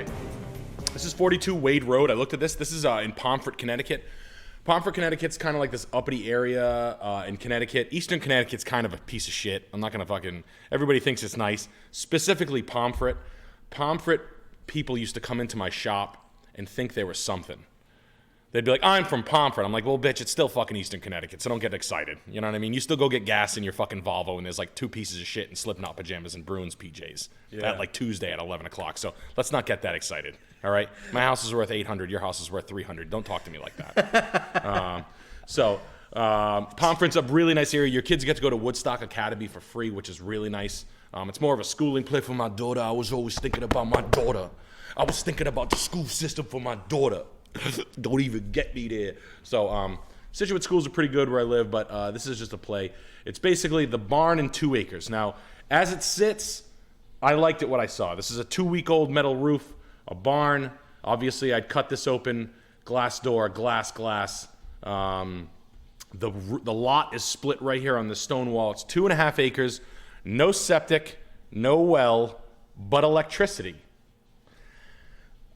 Okay. This is 42 Wade Road. I looked at this. This is in Pomfret, Connecticut. Pomfret, Connecticut's kind of like this uppity area in Connecticut. Eastern Connecticut's kind of a piece of shit. I'm not going to fucking... Everybody thinks it's nice. Specifically Pomfret. Pomfret people used to come into my shop and think they were something. They'd be like, I'm from Pomfret. I'm like, well, bitch, it's still fucking Eastern Connecticut, so don't get excited. You know what I mean? You still go get gas in your fucking Volvo, and there's like 2 pieces of shit in Slipknot pajamas and Bruins PJs at like Tuesday at 11 o'clock. So let's not get that excited, all right? My house is worth 800. Your house is worth 300. Don't talk to me like that. Pomfret's a really nice area. Your kids get to go to Woodstock Academy for free, which is really nice. It's more of a schooling play for my daughter. I was always thinking about my daughter. I was thinking about the school system for my daughter. Don't even get me there. So Scituate schools are pretty good where I live, but this is just a play. It's basically the barn and 2 acres. Now, as it sits, I liked it what I saw. This is a 2-week-old metal roof, a barn. Obviously, I'd cut this open, glass door, glass. The lot is split right here on the stone wall. It's 2.5 acres, no septic, no well, but electricity.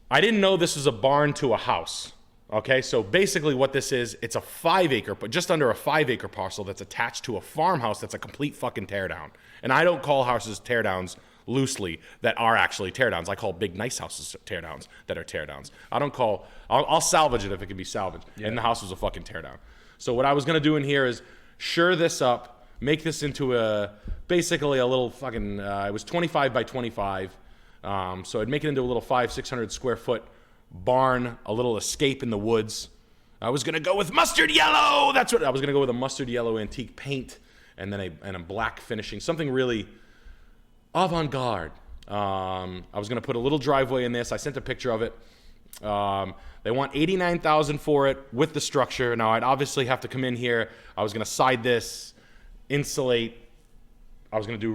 I didn't know this was a barn to a house. Okay, so basically what this is, it's a 5-acre, but just under a 5-acre parcel that's attached to a farmhouse that's a complete fucking teardown. And I don't call houses teardowns loosely that are actually teardowns. I call big nice houses teardowns that are teardowns. I'll salvage it if it can be salvaged. Yeah. And the house was a fucking teardown. So what I was gonna do in here is sure this up, make this into basically a little fucking, it was 25 by 25. So I'd make it into a little 500-600 square foot barn, a little escape in the woods. I was gonna go with mustard yellow. That's what I was gonna go with, a mustard yellow antique paint, and then a black finishing, something really avant-garde. I was gonna put a little driveway in this. I sent a picture of it. They want $89,000 for it with the structure. Now I'd obviously have to come in here. I was gonna side this, insulate. I was gonna do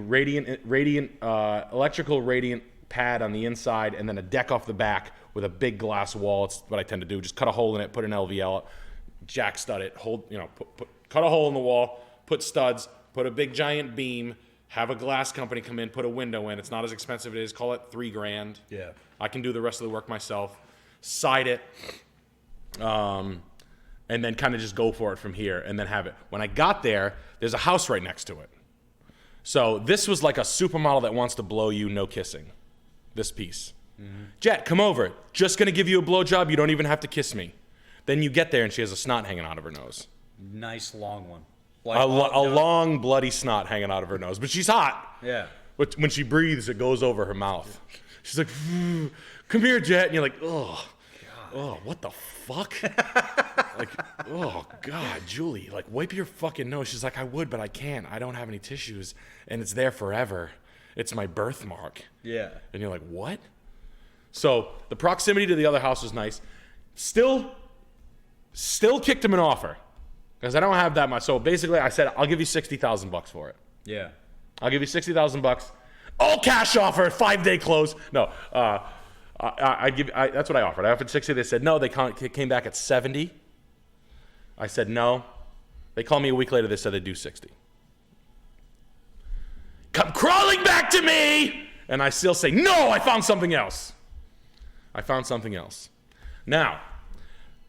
electrical radiant pad on the inside, and then a deck off the back with a big glass wall. It's what I tend to do. Just cut a hole in it, put an LVL, jack stud it, cut a hole in the wall, put studs, put a big giant beam, have a glass company come in, put a window in. It's not as expensive as it is. Call it $3,000. Yeah. I can do the rest of the work myself. Side it, and then kind of just go for it from here, and then have it. When I got there, there's a house right next to it. So this was like a supermodel that wants to blow you, no kissing. This piece. Mm-hmm. Jet, come over. Just gonna give you a blowjob. You don't even have to kiss me. Then you get there and she has a snot hanging out of her nose. Nice long one. Like a long bloody snot hanging out of her nose. But she's hot. Yeah. But when she breathes, it goes over her mouth. She's like, come here, Jet. And you're like, oh, what the fuck? Like, oh, God, Julie, like, wipe your fucking nose. She's like, I would, but I can't. I don't have any tissues, and it's there forever. It's my birthmark. Yeah. And you're like, what? So the proximity to the other house was nice. Still kicked him an offer because I don't have that much. So basically, I said, I'll give you $60,000 for it. Yeah. I'll give you $60,000. All cash offer, 5-day close. No, that's what I offered. I offered 60. They said no. They came back at 70. I said no. They called me a week later. They said they'd do 60. Come crawling back to me, and I still say no. I found something else. Now,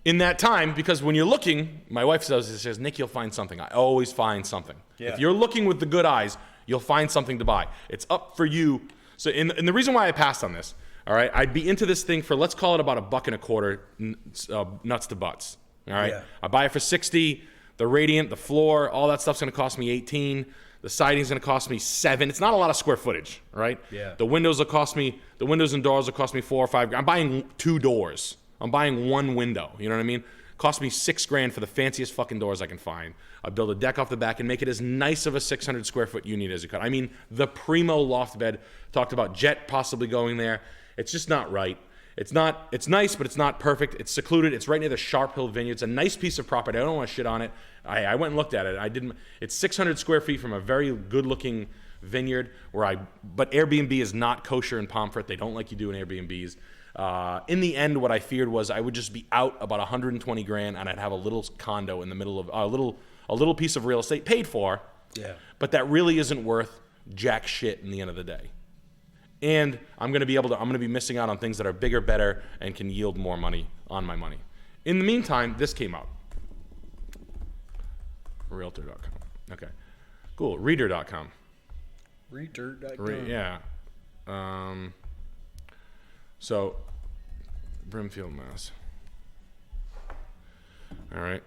in that time, because when you're looking, my wife says, Nick, you'll find something. I always find something. Yeah. If you're looking with the good eyes, you'll find something to buy. It's up for you. So, and the reason why I passed on this, all right, I'd be into this thing for, let's call it about $1.25, nuts to butts. All right, yeah. I buy it for 60. The radiant, the floor, all that stuff's gonna cost me 18. The siding's gonna cost me 7. It's not a lot of square footage, right? Yeah. The windows and doors will cost me 4 or 5. I'm buying 2 doors. I'm buying 1 window. You know what I mean? Cost me $6,000 for the fanciest fucking doors I can find. I build a deck off the back and make it as nice of a 600 square foot unit as you could. I mean, the primo loft bed. Talked about Jet possibly going there. It's just not right. It's nice, but it's not perfect. It's secluded. It's right near the Sharp Hill Vineyard. It's a nice piece of property. I don't want to shit on it. I went and looked at it. It's 600 square feet from a very good-looking vineyard but Airbnb is not kosher in Pomfret. They don't like you doing Airbnbs. In the end, what I feared was I would just be out about $120,000, and I'd have a little condo in the middle of a little piece of real estate paid for. Yeah. But that really isn't worth jack shit in the end of the day. And I'm gonna be missing out on things that are bigger, better, and can yield more money on my money. In the meantime, this came out. Realtor.com. Okay. Cool. Reader.com. Reader.com. Yeah. So, Brimfield, Mass. All right.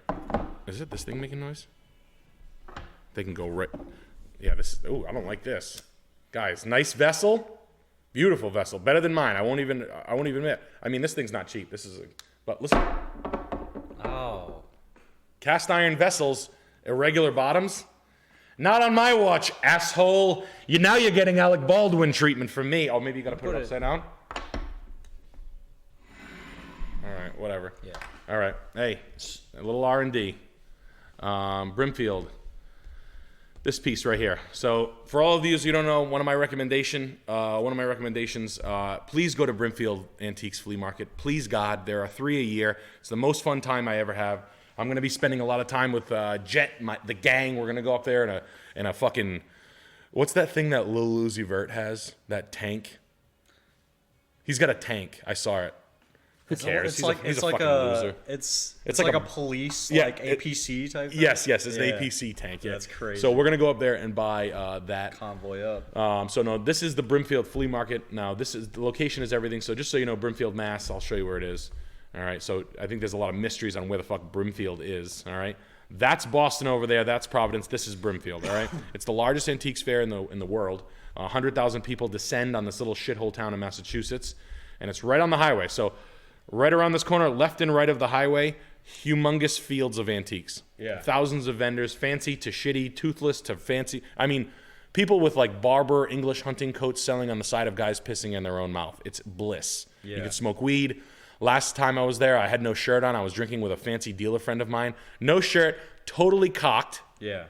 Is it this thing making noise? They can go right. Yeah, this. Oh, I don't like this. Guys, nice vessel. Beautiful vessel. Better than mine. I won't even admit. I mean, this thing's not cheap. But listen. Oh. Cast iron vessels, irregular bottoms. Not on my watch, asshole. Now you're getting Alec Baldwin treatment from me. Oh, maybe you gotta put it upside down. All right, whatever. Yeah. All right. Hey, a little R&D. Brimfield. This piece right here. So for all of you who don't know, one of my recommendations, please go to Brimfield Antiques Flea Market. Please, God, there are 3 a year. It's the most fun time I ever have. I'm gonna be spending a lot of time with Jet, the gang. We're gonna go up there in a fucking, what's that thing that Lil Uzi Vert has? That tank. He's got a tank. I saw it. Who cares? He's a fucking loser. It's like a police, like APC type thing? Yes, it's an APC tank. Yeah. That's crazy. So we're going to go up there and buy that. Convoy up. So no, this is the Brimfield Flea Market. Now, the location is everything. So just so you know, Brimfield, Mass, I'll show you where it is. All right, so I think there's a lot of mysteries on where the fuck Brimfield is. All right, that's Boston over there. That's Providence. This is Brimfield. All right, it's the largest antiques fair in the world. 100,000 people descend on this little shithole town in Massachusetts, and it's right on the highway. So right around this corner, left and right of the highway, humongous fields of antiques. Yeah, thousands of vendors, fancy to shitty, toothless to fancy. I mean, people with like Barber English hunting coats selling on the side of guys pissing in their own mouth. It's bliss. Yeah. You can smoke weed. Last time I was there, I had no shirt on. I was drinking with a fancy dealer friend of mine. No shirt, totally cocked. Yeah.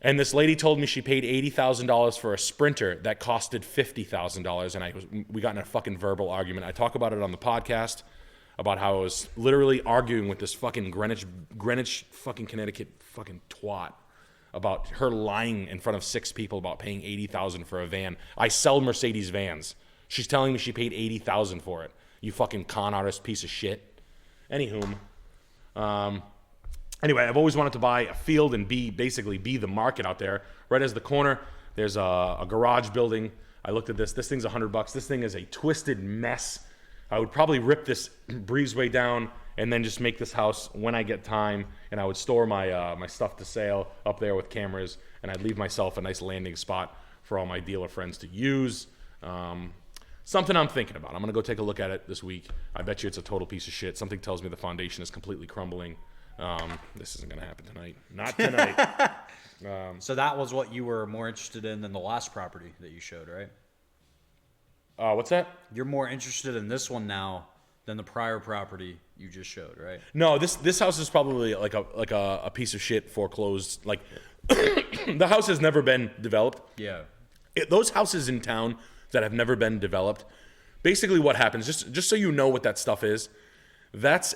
And this lady told me she paid $80,000 for a Sprinter that costed $50,000, and we got in a fucking verbal argument. I talk about it on the podcast about how I was literally arguing with this fucking Greenwich fucking Connecticut fucking twat about her lying in front of 6 people about paying $80,000 for a van. I sell Mercedes vans. She's telling me she paid $80,000 for it. You fucking con artist piece of shit. Anywho, anyway, I've always wanted to buy a field and basically be the market out there. Right as the corner, there's a garage building. I looked at this. This thing's $100. This thing is a twisted mess. I would probably rip this breezeway down and then just make this house when I get time. And I would store my my stuff to sale up there with cameras. And I'd leave myself a nice landing spot for all my dealer friends to use. Something I'm thinking about. I'm going to go take a look at it this week. I bet you it's a total piece of shit. Something tells me the foundation is completely crumbling. This isn't going to happen tonight. Not tonight. So that was what you were more interested in than the last property that you showed, right? What's that? You're more interested in this one now than the prior property you just showed, right? No, this house is probably like a piece of shit foreclosed. Like the house has never been developed. Yeah. Those houses in town that have never been developed, basically what happens, just so you know what that stuff is, that's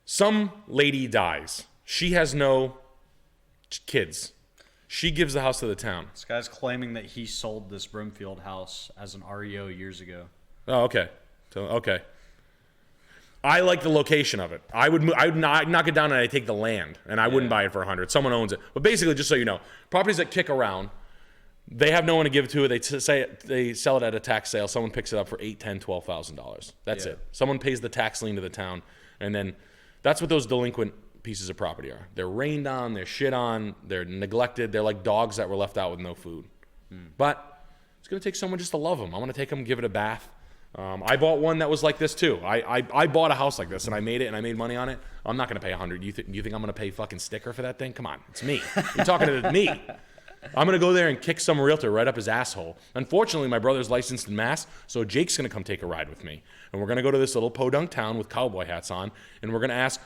some lady dies. She has no kids. She gives the house to the town. This guy's claiming that he sold this Brimfield house as an REO years ago. Oh, okay. So, okay. I like the location of it. I would knock it down and I'd take the land, and I wouldn't buy it for $100. Someone owns it. But basically, just so you know, properties that kick around, they have no one to give it to. They sell it at a tax sale. Someone picks it up for $8,000, $10,000, $12,000. That's it. Someone pays the tax lien to the town, and then that's what those delinquent pieces of property are. They're rained on, they're shit on, they're neglected. They're like dogs that were left out with no food. But it's gonna take someone just to love them. I'm gonna take them, give it a bath. I bought one that was like this too. I bought a house like this, and I made it, and I made money on it. I'm not gonna pay $100. You think I'm gonna pay fucking sticker for that thing? Come on, it's me. You're talking to me. I'm going to go there and kick some realtor right up his asshole. Unfortunately, my brother's licensed in Mass, so Jake's going to come take a ride with me. And we're going to go to this little podunk town with cowboy hats on, and we're going to ask,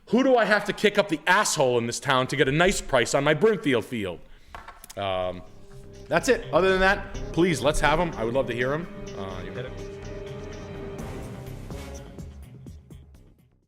who do I have to kick up the asshole in this town to get a nice price on my Brimfield field? That's it. Other than that, please, let's have him. I would love to hear him. You hit it.